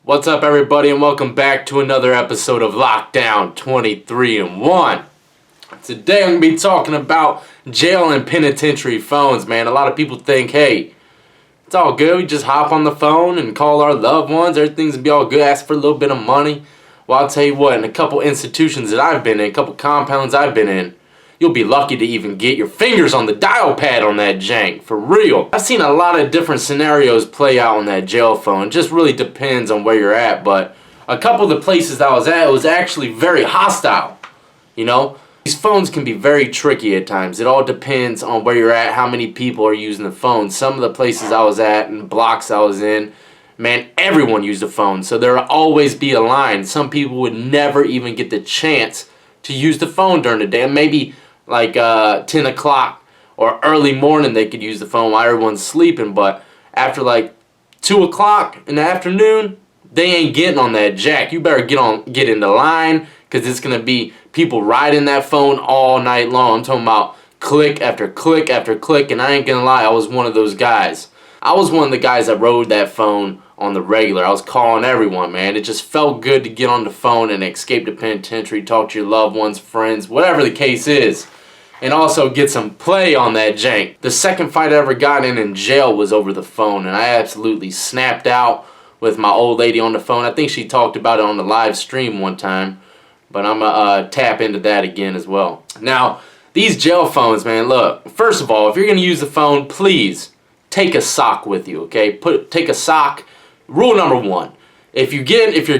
What's up, everybody, and welcome back to another episode of Lockdown 23 and 1. Today I'm going to be talking about jail and penitentiary phones, man. A lot of people think, hey, it's all good. We just hop on the phone and call our loved ones. Everything's going to be all good. Ask for a little bit of money. Well, I'll tell you what, in a couple institutions that I've been in, a couple compounds I've been in, you'll be lucky to even get your fingers on the dial pad on that jank, for real. I've seen a lot of different scenarios play out on that jail phone. It just really depends on where you're at, but a couple of the places I was at, it was actually very hostile, you know? These phones can be very tricky at times. It all depends on where you're at, how many people are using the phone. Some of the places I was at and blocks I was in, man, everyone used a phone, so there will always be a line. Some people would never even get the chance to use the phone during the day. Maybe like 10 o'clock or early morning they could use the phone while everyone's sleeping, but after like 2 o'clock in the afternoon, they ain't getting on that jack. You better get in the line, because it's going to be people riding that phone all night long. I'm talking about click after click after click, and I ain't going to lie, I was one of those guys. I was one of the guys that rode that phone on the regular. I was calling everyone, man. It just felt good to get on the phone and escape the penitentiary, talk to your loved ones, friends, whatever the case is, and also get some play on that jank. The second fight I ever got in jail was over the phone, and I absolutely snapped out with my old lady on the phone. I think she talked about it on the live stream one time, but I'm going to tap into that again as well. Now, these jail phones, man, look, first of all, if you're going to use the phone, please take a sock with you, okay? Take a sock. Rule number one, if you're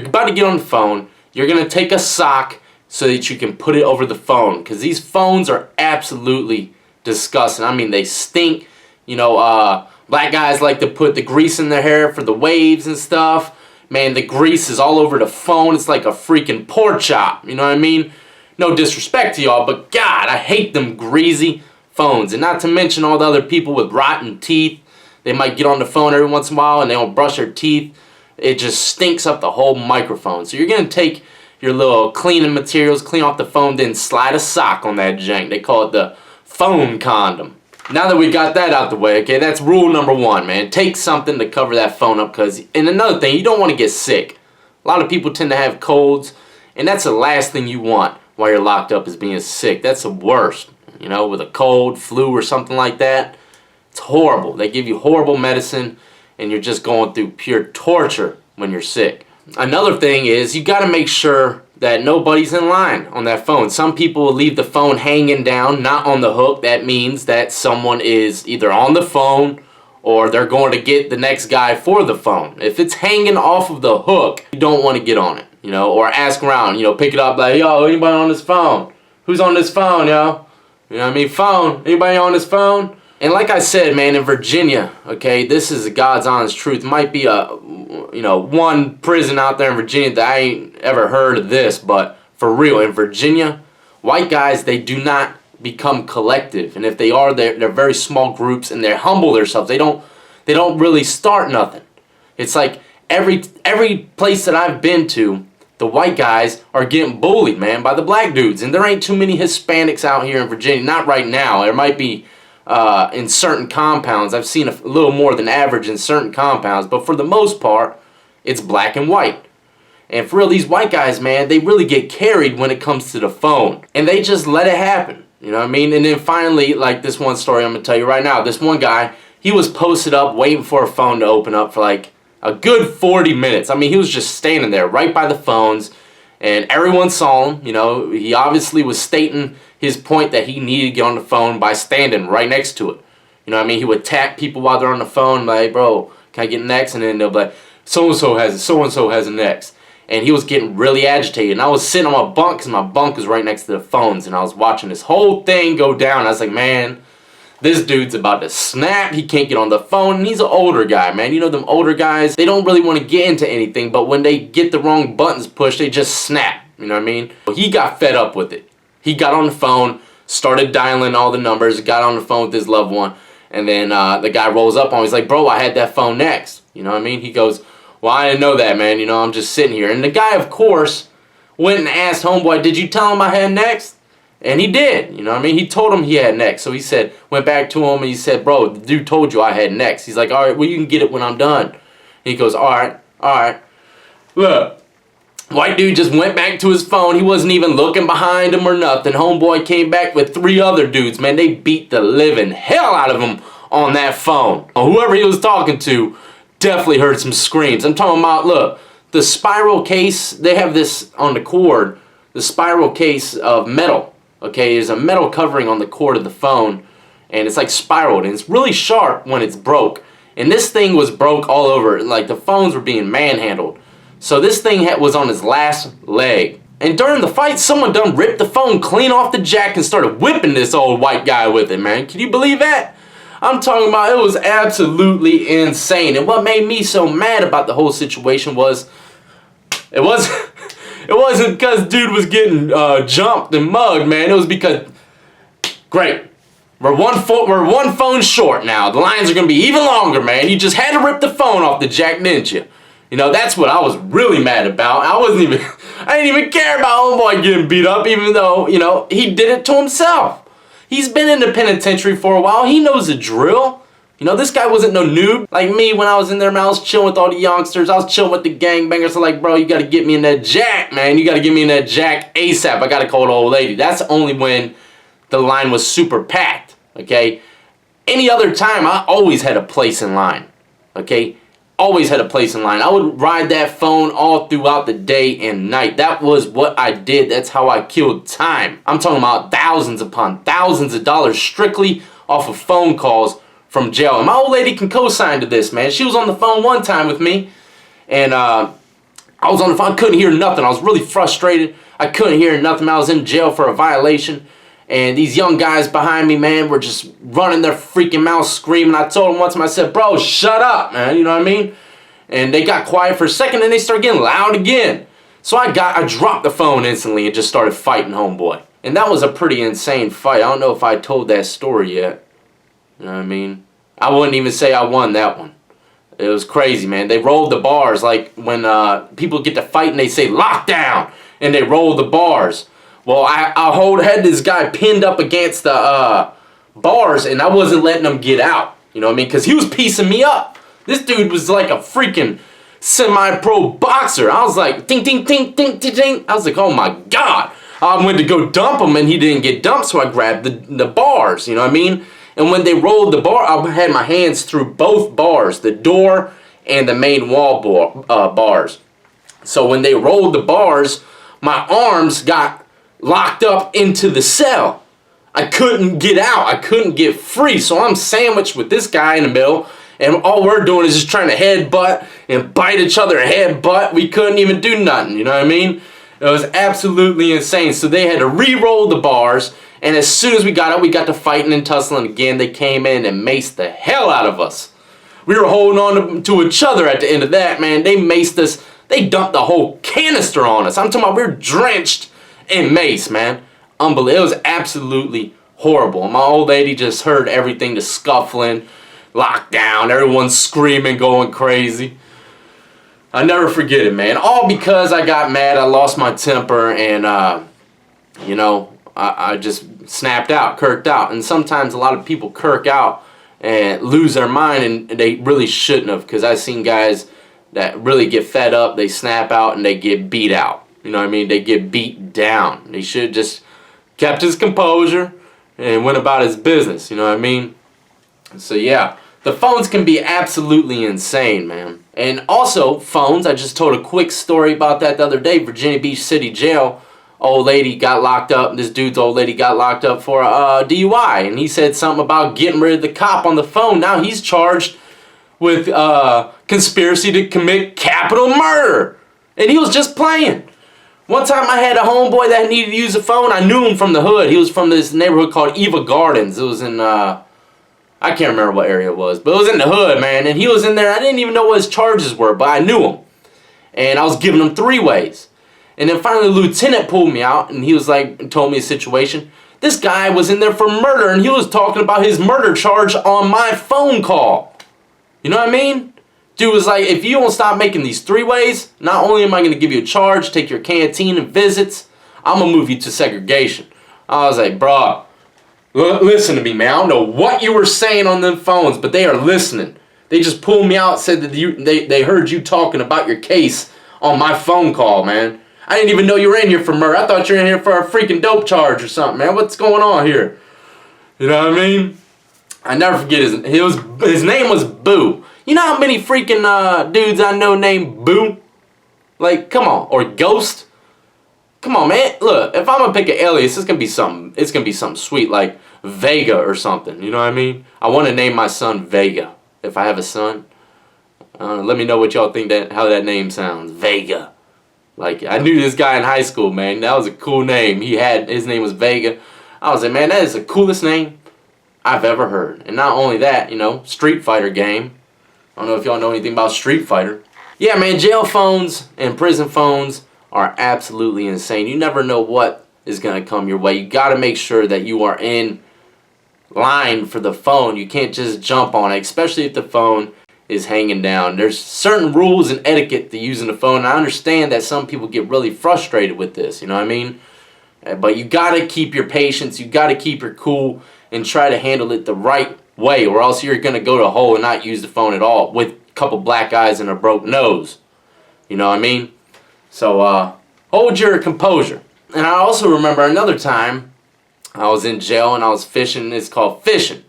about to get on the phone, you're going to take a sock so that you can put it over the phone, because these phones are absolutely disgusting. I mean, they stink. You know, black guys like to put the grease in their hair for the waves and stuff. Man, the grease is all over the phone. It's like a freaking pork chop, you know what I mean? No disrespect to y'all, but God, I hate them greasy phones. And not to mention all the other people with rotten teeth. They might get on the phone every once in a while and they don't brush their teeth. It just stinks up the whole microphone. So you're going to take your little cleaning materials, clean off the phone, then slide a sock on that jank. They call it the phone condom. Now that we got that out the way, okay, that's rule number one, man. Take something to cover that phone up, and another thing, you don't want to get sick. A lot of people tend to have colds, and that's the last thing you want while you're locked up, is being sick. That's the worst, you know, with a cold, flu, or something like that. It's horrible. They give you horrible medicine, and you're just going through pure torture when you're sick. Another thing is, you got to make sure that nobody's in line on that phone. Some people will leave the phone hanging down, not on the hook. That means that someone is either on the phone or they're going to get the next guy for the phone. If it's hanging off of the hook, you don't want to get on it, you know, or ask around, you know, pick it up like, yo, anybody on this phone? Who's on this phone, yo? You know what I mean? Phone. Anybody on this phone? And like I said, man, in Virginia, okay, this is the God's honest truth. Might be one prison out there in Virginia that I ain't ever heard of this, but for real, in Virginia, white guys, they do not become collective. And if they are, they're very small groups, and they humble themselves. They don't really start nothing. It's like every place that I've been to, the white guys are getting bullied, man, by the black dudes. And there ain't too many Hispanics out here in Virginia. Not right now. There might be in certain compounds. I've seen a little more than average in certain compounds, but for the most part, it's black and white. And for real, these white guys, man, they really get carried when it comes to the phone, and they just let it happen, you know what I mean? And then finally, like this one story I'm gonna tell you right now, this one guy, he was posted up waiting for a phone to open up for like a good 40 minutes. I mean, he was just standing there right by the phones, and everyone saw him. You know, he obviously was stating his point that he needed to get on the phone by standing right next to it. You know what I mean? He would tap people while they're on the phone, like, bro, can I get next? And then they'll be like, so-and-so has a next. And he was getting really agitated. And I was sitting on my bunk, because my bunk was right next to the phones, and I was watching this whole thing go down. I was like, man, this dude's about to snap. He can't get on the phone, and he's an older guy, man. You know, them older guys, they don't really want to get into anything, but when they get the wrong buttons pushed, they just snap. You know what I mean? He got fed up with it. He got on the phone, started dialing all the numbers, got on the phone with his loved one, and then the guy rolls up on him. He's like, bro, I had that phone next. You know what I mean? He goes, well, I didn't know that, man. You know, I'm just sitting here. And the guy, of course, went and asked homeboy, did you tell him I had next? And he did, you know what I mean? He told him he had next. So he said, went back to him and he said, bro, the dude told you I had next. He's like, all right, well, you can get it when I'm done. And he goes, all right. Look, white dude just went back to his phone. He wasn't even looking behind him or nothing. Homeboy came back with 3 other dudes, man. They beat the living hell out of him on that phone. Whoever he was talking to definitely heard some screams. I'm talking about, look, the spiral case, they have this on the cord, the spiral case of metal. Okay, there's a metal covering on the cord of the phone, and it's like spiraled, and it's really sharp when it's broke. And this thing was broke all over. Like, the phones were being manhandled. So this thing was on his last leg. And during the fight, someone done ripped the phone clean off the jack and started whipping this old white guy with it, man. Can you believe that? I'm talking about, it was absolutely insane. And what made me so mad about the whole situation was, it wasn't because dude was getting jumped and mugged, man. It was because, great, we're one phone short now. The lines are going to be even longer, man. You just had to rip the phone off the jack, didn't you? You know, that's what I was really mad about. I didn't even care about homeboy getting beat up, even though, you know, he did it to himself. He's been in the penitentiary for a while. He knows the drill. You know, this guy wasn't no noob. Like me, when I was in there, man, I was chilling with all the youngsters. I was chilling with the gangbangers. So like, bro, you got to get me in that jack, man. You got to get me in that jack ASAP. I got to call the old lady. That's only when the line was super packed, okay? Any other time, I always had a place in line, okay? Always had a place in line. I would ride that phone all throughout the day and night. That was what I did. That's how I killed time. I'm talking about thousands upon thousands of dollars strictly off of phone calls from jail. And my old lady can co-sign to this, man. She was on the phone one time with me, and I was on the phone. I couldn't hear nothing. I was really frustrated. I couldn't hear nothing. I was in jail for a violation, and these young guys behind me, man, were just running their freaking mouths screaming. I told them one time, I said, bro, shut up, man. You know what I mean? And they got quiet for a second, and they started getting loud again. So I dropped the phone instantly and just started fighting homeboy. And that was a pretty insane fight. I don't know if I told that story yet. You know what I mean? I wouldn't even say I won that one. It was crazy, man. They rolled the bars like when people get to fight and they say lockdown, and they roll the bars. Well, I had this guy pinned up against the bars, and I wasn't letting him get out. You know what I mean? Because he was piecing me up. This dude was like a freaking semi-pro boxer. I was like, ding, ding, ding, ding, ding, ding. I was like, oh my God. I went to go dump him, and he didn't get dumped, so I grabbed the bars. You know what I mean? And when they rolled the bar, I had my hands through both bars, the door and the main wall bars. So when they rolled the bars, my arms got locked up into the cell. I couldn't get out. I couldn't get free. So I'm sandwiched with this guy in the middle, and all we're doing is just trying to headbutt and bite each other and headbutt. We couldn't even do nothing, you know what I mean? It was absolutely insane. So they had to re-roll the bars, and as soon as we got out, we got to fighting and tussling again. They came in and maced the hell out of us. We were holding on to each other at the end of that, man. They maced us. They dumped the whole canister on us. I'm talking about we were drenched in mace, man. Unbelievable. It was absolutely horrible. My old lady just heard everything, the scuffling, lockdown, everyone screaming, going crazy. I never forget it, man. All because I got mad, I lost my temper, and, you know, I just snapped out, kirked out. And sometimes a lot of people kirk out and lose their mind, and they really shouldn't have, because I've seen guys that really get fed up, they snap out, and they get beat out. You know what I mean? They get beat down. He should just kept his composure and went about his business. You know what I mean? So yeah, the phones can be absolutely insane, man. And also, phones, I just told a quick story about that the other day. Virginia Beach City Jail, old lady got locked up. This dude's old lady got locked up for a DUI. And he said something about getting rid of the cop on the phone. Now he's charged with conspiracy to commit capital murder. And he was just playing. One time I had a homeboy that needed to use a phone. I knew him from the hood. He was from this neighborhood called Eva Gardens. It was in, I can't remember what area it was, but it was in the hood, man. And he was in there. I didn't even know what his charges were, but I knew him. And I was giving him 3 ways. And then finally the lieutenant pulled me out, and he was like, told me a situation. This guy was in there for murder, and he was talking about his murder charge on my phone call. You know what I mean? Dude was like, if you don't stop making these 3 ways, not only am I going to give you a charge, take your canteen and visits, I'm going to move you to segregation. I was like, bro, listen to me, man. I don't know what you were saying on them phones, but they are listening. They just pulled me out and said that they heard you talking about your case on my phone call, man. I didn't even know you were in here for murder. I thought you were in here for a freaking dope charge or something, man. What's going on here? You know what I mean? I never forget his name was Boo. You know how many freaking dudes I know named Boo? Like, come on. Or Ghost? Come on, man. Look, if I'm gonna pick an alias, it's gonna be something sweet, like Vega or something. You know what I mean? I want to name my son Vega. If I have a son, let me know what y'all think how that name sounds. Vega. Like, I knew this guy in high school, man. That was a cool name. His name was Vega. I was like, man, that is the coolest name I've ever heard. And not only that, you know, Street Fighter game. I don't know if y'all know anything about Street Fighter. Yeah, man, jail phones and prison phones are absolutely insane. You never know what is going to come your way. You got to make sure that you are in line for the phone. You can't just jump on it, especially if the phone is hanging down. There's certain rules and etiquette to using the phone. And I understand that some people get really frustrated with this, you know what I mean? But you got to keep your patience. You got to keep your cool and try to handle it the right way, or else you're going to go to a hole and not use the phone at all with a couple black eyes and a broke nose. You know what I mean? So hold your composure. And I also remember another time I was in jail and I was fishing. It's called fishing.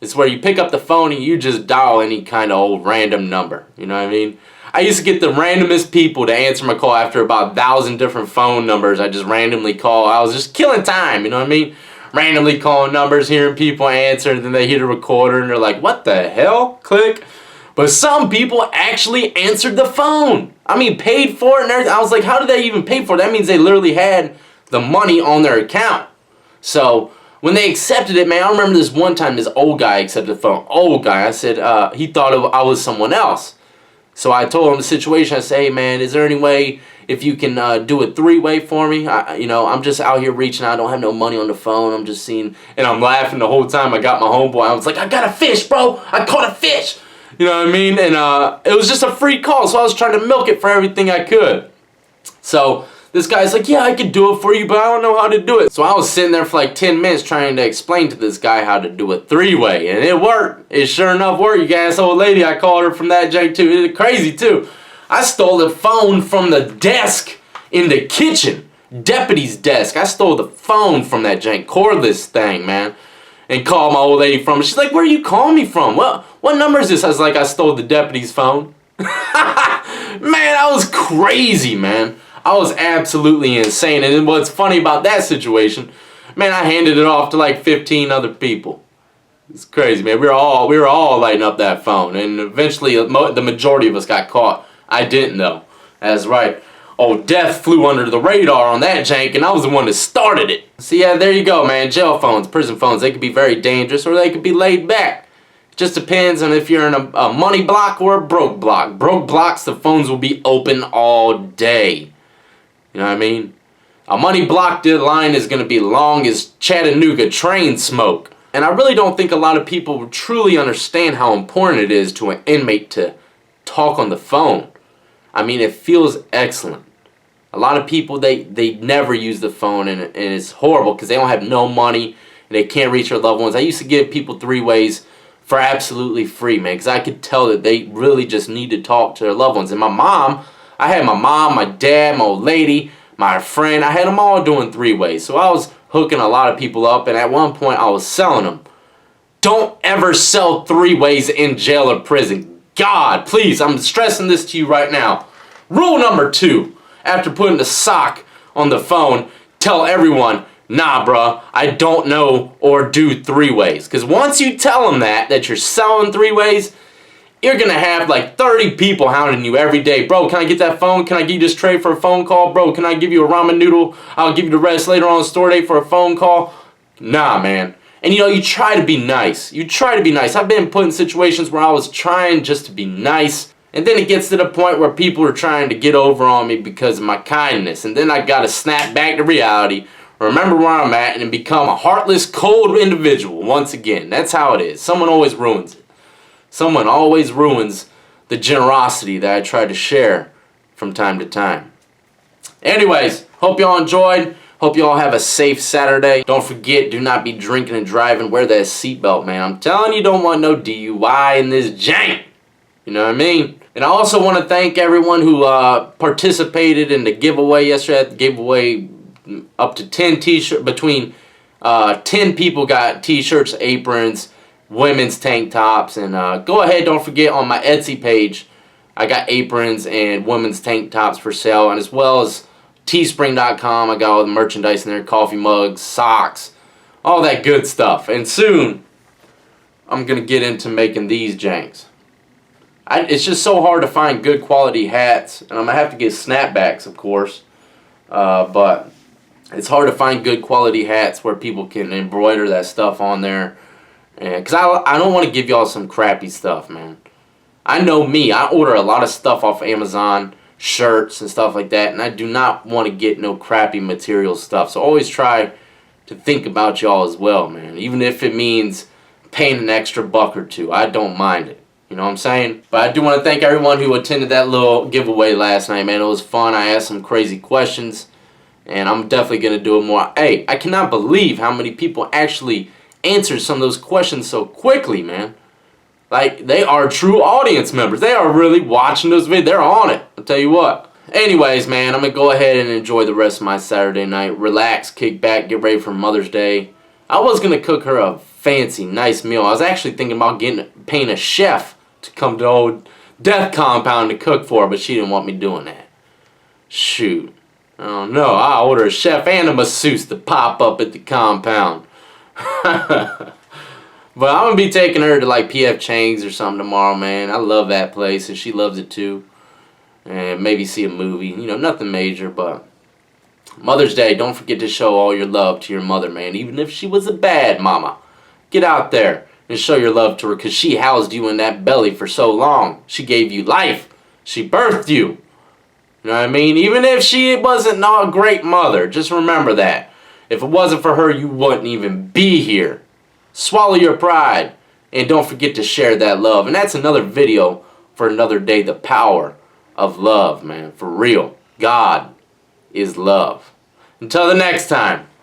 It's where you pick up the phone and you just dial any kind of old random number. You know what I mean? I used to get the randomest people to answer my call after about 1,000 different phone numbers. I just randomly call. I was just killing time, you know what I mean? Randomly calling numbers, hearing people answer, and then they hear the recorder and they're like, what the hell? Click. But some people actually answered the phone. I mean, paid for it and everything. I was like, how did they even pay for it? That means they literally had the money on their account. So when they accepted it, man, I remember this one time this old guy accepted the phone. Old guy. I said, he thought I was someone else. So I told him the situation. I said, hey, man, is there any way if you can do a three-way for me? I'm just out here reaching out. I don't have no money on the phone. I'm just seeing, and I'm laughing the whole time. I got my homeboy. I was like, I got a fish, bro. I caught a fish. You know what I mean? And it was just a free call, so I was trying to milk it for everything I could. So this guy's like, yeah, I could do it for you, but I don't know how to do it. So I was sitting there for like 10 minutes trying to explain to this guy how to do a three-way, and it worked. It sure enough worked, you guys. Old lady, I called her from that jank too. It was crazy too. I stole the phone from the desk in the kitchen, deputy's desk. I stole the phone from that jank, cordless thing, man, and called my old lady from it. She's like, where are you calling me from? What number is this? I was like, I stole the deputy's phone. Man, I was crazy, man. I was absolutely insane. And what's funny about that situation, man, I handed it off to like 15 other people. It's crazy, man. We were all lighting up that phone, and eventually the majority of us got caught. I didn't, though. That's right. Oh, death flew under the radar on that jank, and I was the one that started it. So yeah, there you go, man. Jail phones, prison phones, they could be very dangerous, or they could be laid back. It just depends on if you're in a money block or a broke block. Broke blocks, the phones will be open all day. You know what I mean? A money block line is going to be long as Chattanooga train smoke. And I really don't think a lot of people truly understand how important it is to an inmate to talk on the phone. I mean, it feels excellent. A lot of people, they never use the phone, and it's horrible because they don't have no money and they can't reach their loved ones. I used to give people three-ways for absolutely free, man, because I could tell that they really just need to talk to their loved ones. And my mom, I had my mom, my dad, my old lady, my friend. I had them all doing three-ways. So I was hooking a lot of people up, and at one point I was selling them. Don't ever sell three-ways in jail or prison. God, please, I'm stressing this to you right now. Rule number 2, after putting the sock on the phone, tell everyone, nah, bruh, I don't know or do three-ways. Because once you tell them that you're selling three-ways, you're going to have like 30 people hounding you every day. Bro, can I get that phone? Can I give you this tray for a phone call? Bro, can I give you a ramen noodle? I'll give you the rest later on store day for a phone call. Nah, man. And you know, you try to be nice. You try to be nice. I've been put in situations where I was trying just to be nice. And then it gets to the point where people are trying to get over on me because of my kindness. And then I got to snap back to reality, remember where I'm at, and become a heartless, cold individual once again. That's how it is. Someone always ruins it. Someone always ruins the generosity that I try to share from time to time. Anyways, hope y'all enjoyed. Hope y'all have a safe Saturday. Don't forget, do not be drinking and driving. Wear that seatbelt, man. I'm telling you, don't want no DUI in this jank. You know what I mean? And I also want to thank everyone who participated in the giveaway yesterday. I gave away up to 10 t-shirts. Between 10 people got t-shirts, aprons, women's tank tops. And go ahead, don't forget, on my Etsy page, I got aprons and women's tank tops for sale. And as well as teespring.com, I got all the merchandise in there, coffee mugs, socks, all that good stuff. And soon, I'm going to get into making these janks. It's just so hard to find good quality hats, and I'm going to have to get snapbacks, of course, but it's hard to find good quality hats where people can embroider that stuff on there, because I don't want to give y'all some crappy stuff, man. I know me, I order a lot of stuff off Amazon, shirts and stuff like that, and I do not want to get no crappy material stuff, so always try to think about y'all as well, man, even if it means paying an extra buck or two. I don't mind it. You know what I'm saying? But I do want to thank everyone who attended that little giveaway last night, man. It was fun. I asked some crazy questions, and I'm definitely going to do it more. Hey, I cannot believe how many people actually answered some of those questions so quickly, man. Like, they are true audience members. They are really watching those videos. They're on it. I'll tell you what. Anyways, man, I'm going to go ahead and enjoy the rest of my Saturday night. Relax, kick back, get ready for Mother's Day. I was going to cook her a fancy, nice meal. I was actually thinking about paying a chef to come to old Death Compound to cook for her, but she didn't want me doing that. Shoot. I don't know. I order a chef and a masseuse to pop up at the compound. But I'm going to be taking her to like P.F. Chang's or something tomorrow, man. I love that place, and she loves it too. And maybe see a movie. You know, nothing major, but Mother's Day, don't forget to show all your love to your mother, man. Even if she was a bad mama. Get out there and show your love to her, because she housed you in that belly for so long. She gave you life. She birthed you. You know what I mean? Even if she wasn't a great mother, just remember that. If it wasn't for her, you wouldn't even be here. Swallow your pride. And don't forget to share that love. And that's another video for another day. The power of love, man. For real. God is love. Until the next time.